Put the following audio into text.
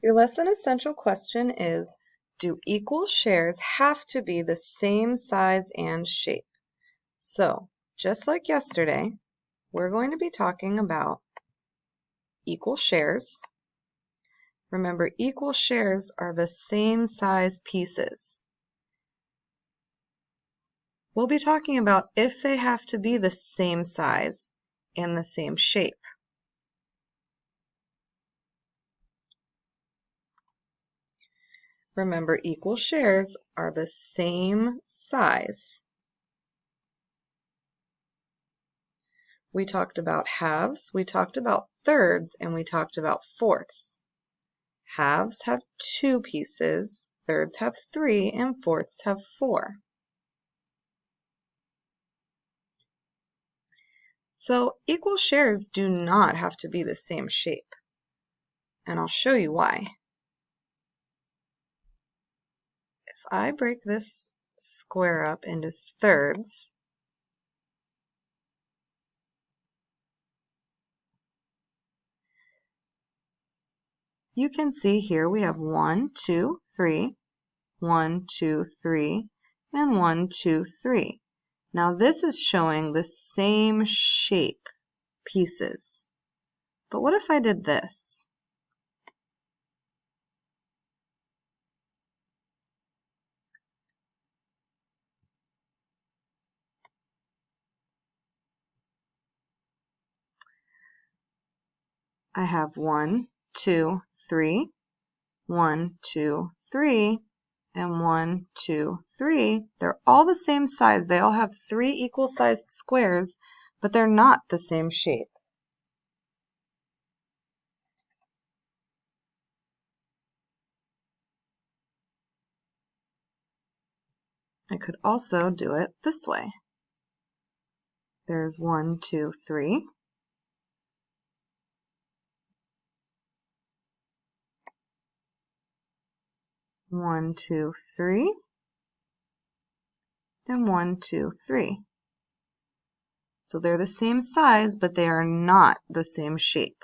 Your lesson essential question is, do equal shares have to be the same size and shape? So, just like yesterday, we're going to be talking about equal shares. Remember, equal shares are the same size pieces. We'll be talking about if they have to be the same size and the same shape. Remember, equal shares are the same size. We talked about halves, we talked about thirds, and we talked about fourths. Halves have 2 pieces, thirds have 3, and fourths have 4. So equal shares do not have to be the same shape, and I'll show you why. If I break this square up into thirds, you can see here we have 1, 2, 3, 1, 2, 3, and 1, 2, 3. Now this is showing the same shape pieces. But what if I did this? I have 1, 2, 3, 1, 2, 3, and 1, 2, 3. They're all the same size. They all have 3 equal sized squares, but they're not the same shape. I could also do it this way. There's 1, 2, 3. One, 2, 3, and 1, 2, 3. So they're the same size, but they are not the same shape.